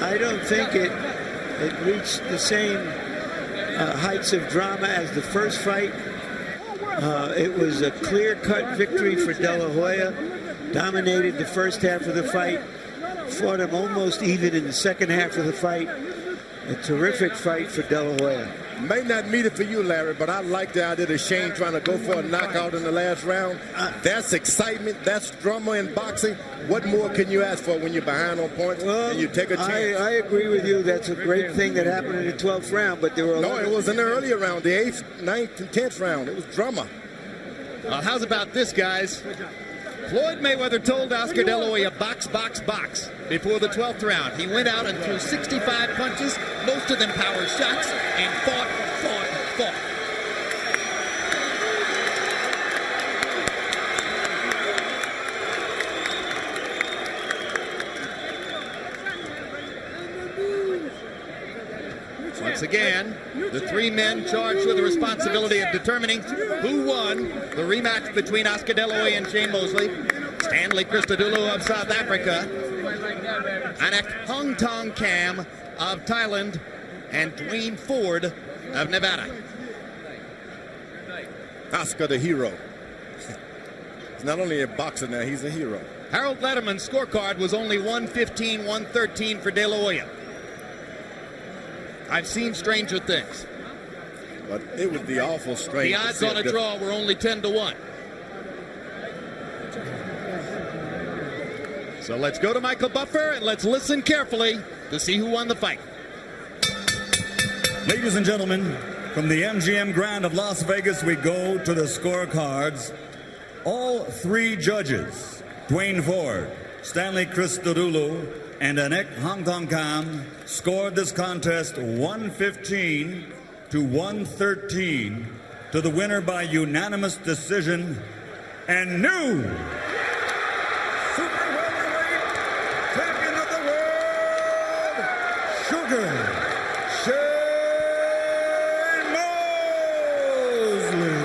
I don't think it reached the same heights of drama as the first fight. It was a clear-cut victory for De La Hoya. Dominated the first half of the fight. Fought him almost even in the second half of the fight. A terrific fight for De La Hoya. May not meet it for you, Larry, but I like the idea of Shane trying to go for a knockout in the last round. That's excitement. That's drama in boxing. What more can you ask for when you're behind on points and you take a chance? I agree with you. That's a great thing that happened in the 12th round, but there were No, it was in the earlier round, the 8th, 9th, and 10th round. It was drama. Well, how's about this, guys? Floyd Mayweather told Oscar De La Hoya, box, box, box, before the 12th round. He went out and threw 65 punches, most of them power shots, and fought. Once again, the three men charged with the responsibility of determining who won the rematch between Oscar De La Hoya and Shane Mosley. Stanley Christodoulou of South Africa, Anak Hong Tong Kam of Thailand, and Dwayne Ford of Nevada. Oscar the hero. He's not only a boxer now, he's a hero. Harold Letterman's scorecard was only 115-113 for De La Hoya. I've seen stranger things. But it would be awful strange. The odds on a draw were only 10-1. So let's go to Michael Buffer and let's listen carefully to see who won the fight. Ladies and gentlemen, from the MGM Grand of Las Vegas, we go to the scorecards. All three judges, Dwayne Ford, Stanley Christodoulou, and Anek Hong Tong Kam, scored this contest 115-113 to the winner by unanimous decision and new super welterweight champion of the world, Sugar Shane Mosley.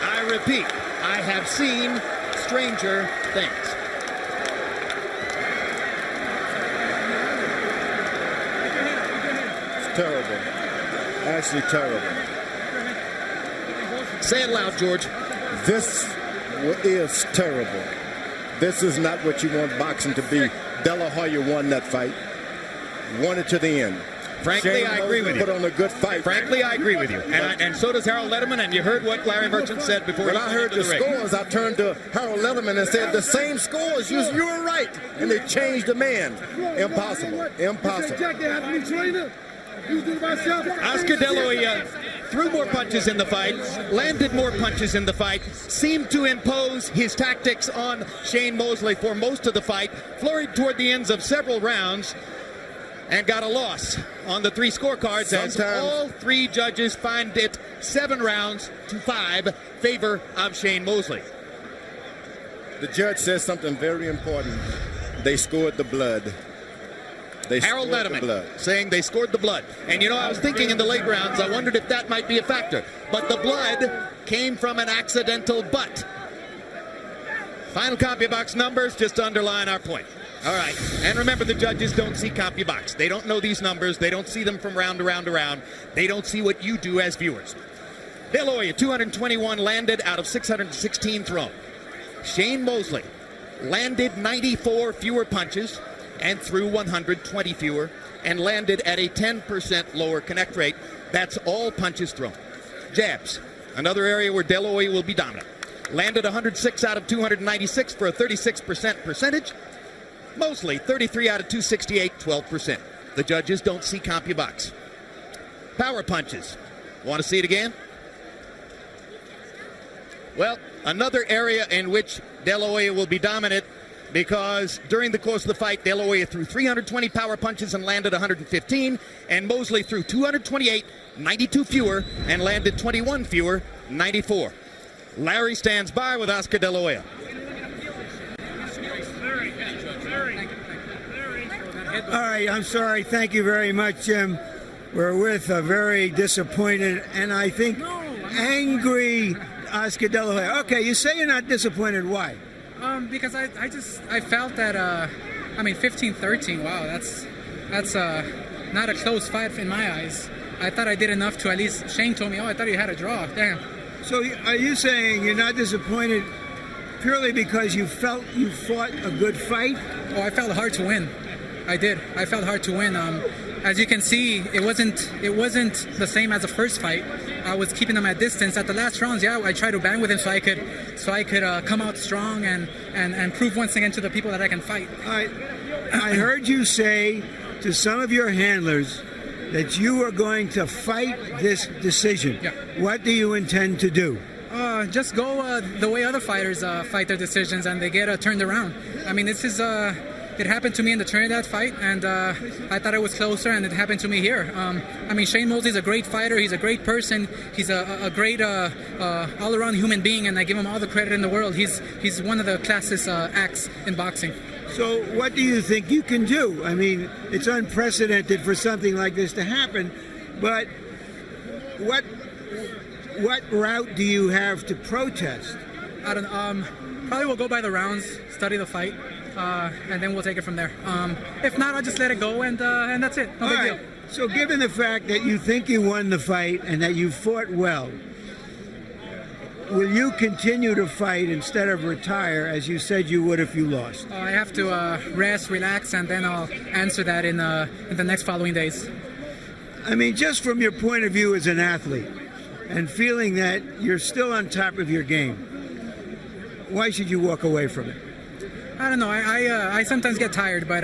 I repeat, I have seen stranger things. It's terrible. Actually terrible. Say it loud, George. This is terrible. This is not what you want boxing to be. De La Hoya won that fight. Won it to the end. Frankly, Shane I agree with you. Put on a good fight. Frankly, I agree with you. And so does Harold Letterman, and you heard what Larry Merchant said before. When I heard the scores, I turned to Harold Letterman and said, the same scores, you were right. And they changed the man. Impossible. Impossible. Oscar De La Hoya threw more punches in the fight, landed more punches in the fight, seemed to impose his tactics on Shane Mosley for most of the fight, flurried toward the ends of several rounds, and got a loss on the three scorecards as all three judges find it 7 rounds to 5 favor of Shane Mosley. The judge says something very important. They scored the blood. Harold Letterman saying they scored the blood. And, you know, I was thinking in the late rounds, I wondered if that might be a factor. But the blood came from an accidental butt. Final CompuBox numbers, just to underline our point. All right. And remember, the judges don't see CompuBox. They don't know these numbers. They don't see them from round to round to round. They don't see what you do as viewers. De La Hoya, 221 landed out of 616 thrown. Shane Mosley landed 94 fewer punches and threw 120 fewer and landed at a 10% lower connect rate. That's all punches thrown. Jabs, another area where De La Hoya will be dominant. Landed 106 out of 296 for a 36% percentage. Mosley, 33 out of 268, 12%. The judges don't see CompuBox. Power punches. Want to see it again? Well, another area in which De La Hoya will be dominant, because during the course of the fight, De La Hoya threw 320 power punches and landed 115, and Mosley threw 228, 92 fewer, and landed 21 fewer, 94. Larry stands by with Oscar De La Hoya. All right, I'm sorry. Thank you very much, Jim. We're with a very disappointed and I think angry Oscar De La Hoya. Okay, you say you're not disappointed. Why? Because I felt that 15-13. Wow, that's not a close fight in my eyes. I thought I did enough to at least. Shane told me, "Oh, I thought you had a draw." Damn. So are you saying you're not disappointed purely because you felt you fought a good fight? Oh, I felt hard to win. I did. I felt hard to win. As you can see, it wasn't the same as the first fight. I was keeping him at distance. At the last rounds, yeah, I tried to bang with him so I could come out strong and prove once again to the people that I can fight. I heard you say to some of your handlers that you are going to fight this decision. Yeah. What do you intend to do? Just go the way other fighters fight their decisions and they get turned around. I mean, this is it happened to me in the Trinidad fight, and I thought it was closer, and it happened to me here. Shane Mosley's a great fighter. He's a great person. He's a great all-around human being, and I give him all the credit in the world. He's one of the classest acts in boxing. So what do you think you can do? I mean, it's unprecedented for something like this to happen, but what route do you have to protest? I don't know. Probably we'll go by the rounds, study the fight, and then we'll take it from there. If not, I'll just let it go, and that's it. No big deal. So given the fact that you think you won the fight and that you fought well, will you continue to fight instead of retire as you said you would if you lost? I have to rest, relax, and then I'll answer that in the next following days. I mean, just from your point of view as an athlete and feeling that you're still on top of your game, why should you walk away from it? I don't know. I sometimes get tired, but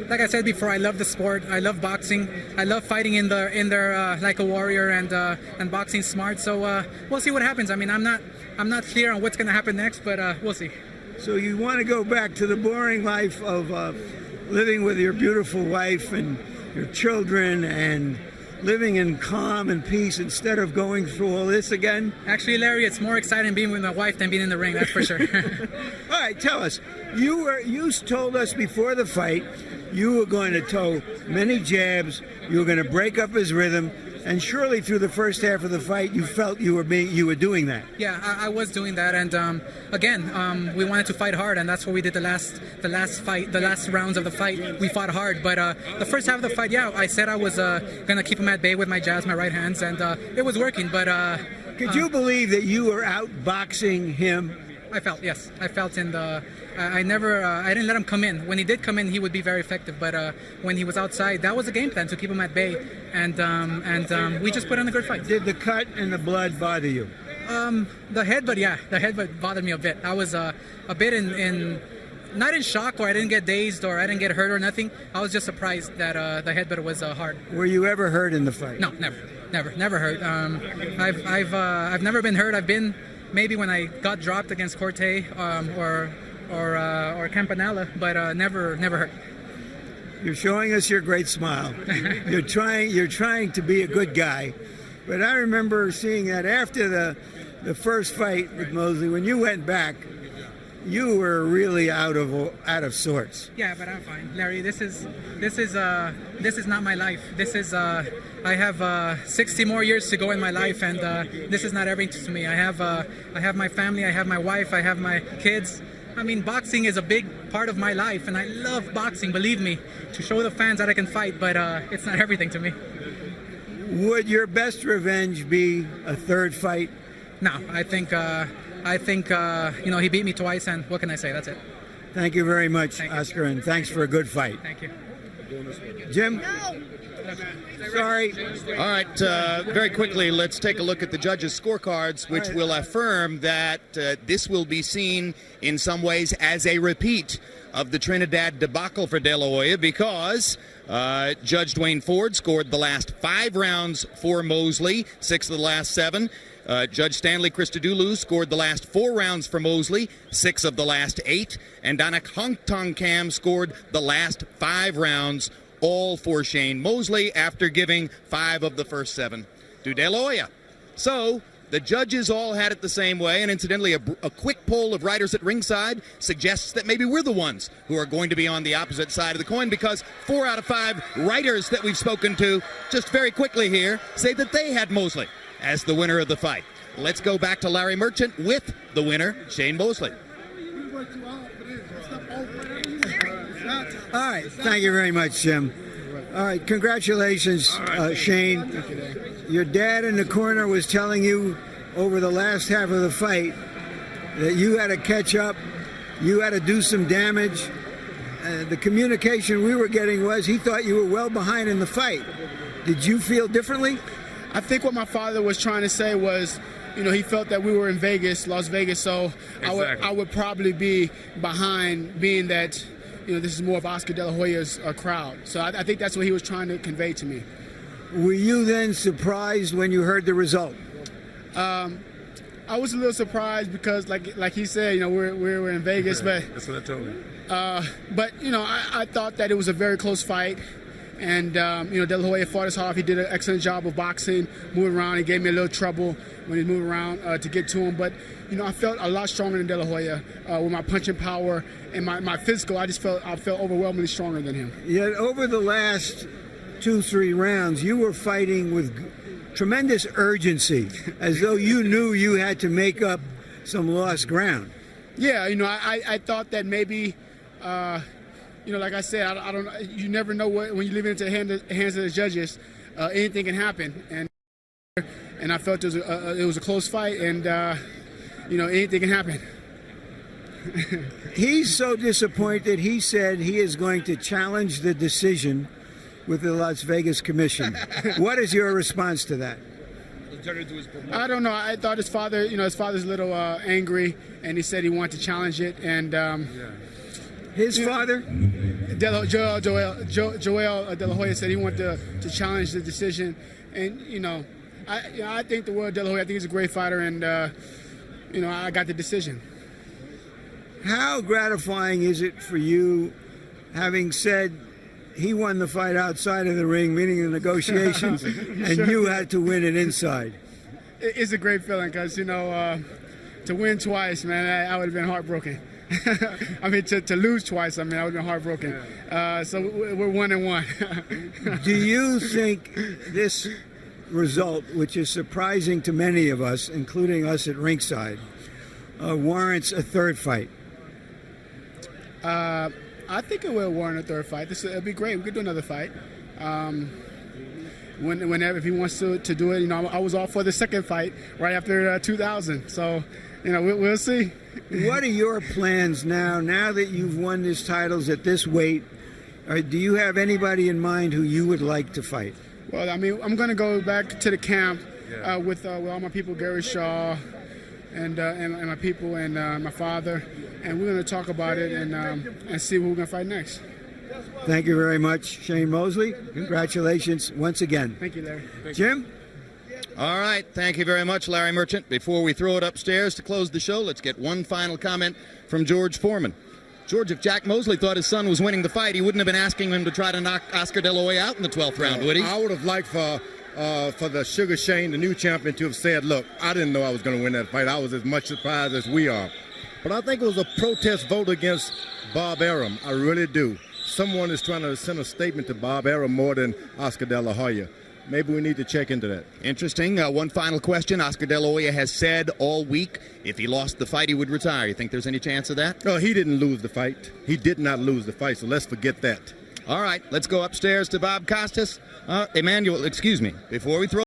like I said before, I love the sport. I love boxing. I love fighting in there like a warrior and boxing smart. So we'll see what happens. I mean, I'm not clear on what's going to happen next, but we'll see. So you want to go back to the boring life of living with your beautiful wife and your children and living in calm and peace instead of going through all this again? Actually, Larry, it's more exciting being with my wife than being in the ring, that's for sure. All right, tell us. You told us before the fight you were going to throw many jabs, you were going to break up his rhythm, and surely through the first half of the fight you felt you were doing that. Yeah, I was doing that, and again, we wanted to fight hard, and that's what we did the last rounds of the fight. We fought hard, but the first half of the fight, yeah, I said I was gonna keep him at bay with my jabs, my right hands, and it was working. But could you believe that you were outboxing him? I felt, yes. I felt in the. I didn't let him come in. When he did come in, he would be very effective. But when he was outside, that was a game plan to keep him at bay, and we just put on a good fight. Did the cut and the blood bother you? The headbutt bothered me a bit. I was a bit in not in shock, or I didn't get dazed, or I didn't get hurt or nothing. I was just surprised that the headbutt was hard. Were you ever hurt in the fight? No, never hurt. I've never been hurt. I've been maybe when I got dropped against Corte or Campanella, but never hurt. You're showing us your great smile. You're trying to be a good guy. But I remember seeing that after the first fight with Mosley, when you went back, you were really out of sorts. Yeah, but I'm fine, Larry. This is not my life. This is I have 60 more years to go in my life, and this is not everything to me. I have my family, I have my wife, I have my kids. I mean, boxing is a big part of my life, and I love boxing. Believe me, to show the fans that I can fight, but it's not everything to me. Would your best revenge be a third fight? No, I think you know, he beat me twice, and what can I say? That's it. Thank you very much, Oscar, and thanks for a good fight. Thank you. Jim? Sorry. All right, very quickly, let's take a look at the judges' scorecards, which will affirm that this will be seen in some ways as a repeat of the Trinidad debacle for De La Hoya, because Judge Dwayne Ford scored the last 5 rounds for Mosley, 6 of the last 7. Judge Stanley Christodoulou scored the last 4 rounds for Mosley, 6 of the last 8. And Danak Hongtong scored the last 5 rounds, all for Shane Mosley, after giving 5 of the first 7 to De La Hoya. So the judges all had it the same way, and incidentally, a quick poll of writers at ringside suggests that maybe we're the ones who are going to be on the opposite side of the coin, because 4 out of 5 writers that we've spoken to, just very quickly here, say that they had Mosley as the winner of the fight. Let's go back to Larry Merchant with the winner, Shane Mosley. All right, thank you very much, Jim. All right, congratulations, Shane. Your dad in the corner was telling you over the last half of the fight that you had to catch up, you had to do some damage. The communication we were getting was he thought you were well behind in the fight. Did you feel differently? I think what my father was trying to say was, you know, he felt that we were in Vegas, Las Vegas, so exactly. I would probably be behind, being that, you know, this is more of Oscar De La Hoya's crowd. So I think that's what he was trying to convey to me. Were you then surprised when you heard the result? I was a little surprised because, like he said, you know, we're in Vegas, but that's what I told him. But you know, I thought that it was a very close fight. And, you know, De La Hoya fought his hard. He did an excellent job of boxing, moving around. He gave me a little trouble when he moved around to get to him. But, you know, I felt a lot stronger than De La Hoya with my punching power and my physical. I felt overwhelmingly stronger than him. Yet over the last 2-3 rounds, you were fighting with tremendous urgency, as though you knew you had to make up some lost ground. Yeah, you know, I thought that maybe... you know, like I said, I don't. You never know what, when you leave it into the hands of the judges, anything can happen. And I felt it was a close fight, and you know, anything can happen. He's so disappointed. He said he is going to challenge the decision with the Las Vegas Commission. What is your response to that? I don't know. I thought his father, you know, his father's a little angry, and he said he wanted to challenge it, and. His father? Joel De La Hoya said he wanted to challenge the decision. And, you know, I think the world De La Hoya, I think he's a great fighter, and, you know, I got the decision. How gratifying is it for you, having said he won the fight outside of the ring, meaning the negotiations, and you had to win it inside? It's a great feeling because, you know, to win twice, man, I would have been heartbroken. I mean, to lose twice, I mean, I would have been heartbroken. So we're 1-1. Do you think this result, which is surprising to many of us, including us at ringside, warrants a third fight? I think it will warrant a third fight. It'll be great. We could do another fight. Whenever, if he wants to do it, you know, I was all for the second fight right after 2000. So, you know, we'll see. What are your plans now that you've won these titles at this weight? Do you have anybody in mind who you would like to fight? Well, I mean, I'm going to go back to the camp with all my people, Gary Shaw, and my people, and my father, and we're going to talk about it and see who we're going to fight next. Thank you very much, Shane Mosley. Congratulations once again. Thank you, Larry. Jim? All right, thank you very much, Larry Merchant. Before we throw it upstairs to close the show, let's get one final comment from George Foreman. George, if Jack Mosley thought his son was winning the fight, he wouldn't have been asking him to try to knock Oscar De La Hoya out in the 12th round, would he? I would have liked for the Sugar Shane, the new champion, to have said, look, I didn't know I was going to win that fight. I was as much surprised as we are. But I think it was a protest vote against Bob Arum. I really do. Someone is trying to send a statement to Bob Arum more than Oscar De La Hoya. Maybe we need to check into that. Interesting. One final question. Oscar De La Hoya has said all week if he lost the fight, he would retire. You think there's any chance of that? No, he didn't lose the fight. He did not lose the fight, so let's forget that. All right, let's go upstairs to Bob Costas. Emmanuel, excuse me, before we throw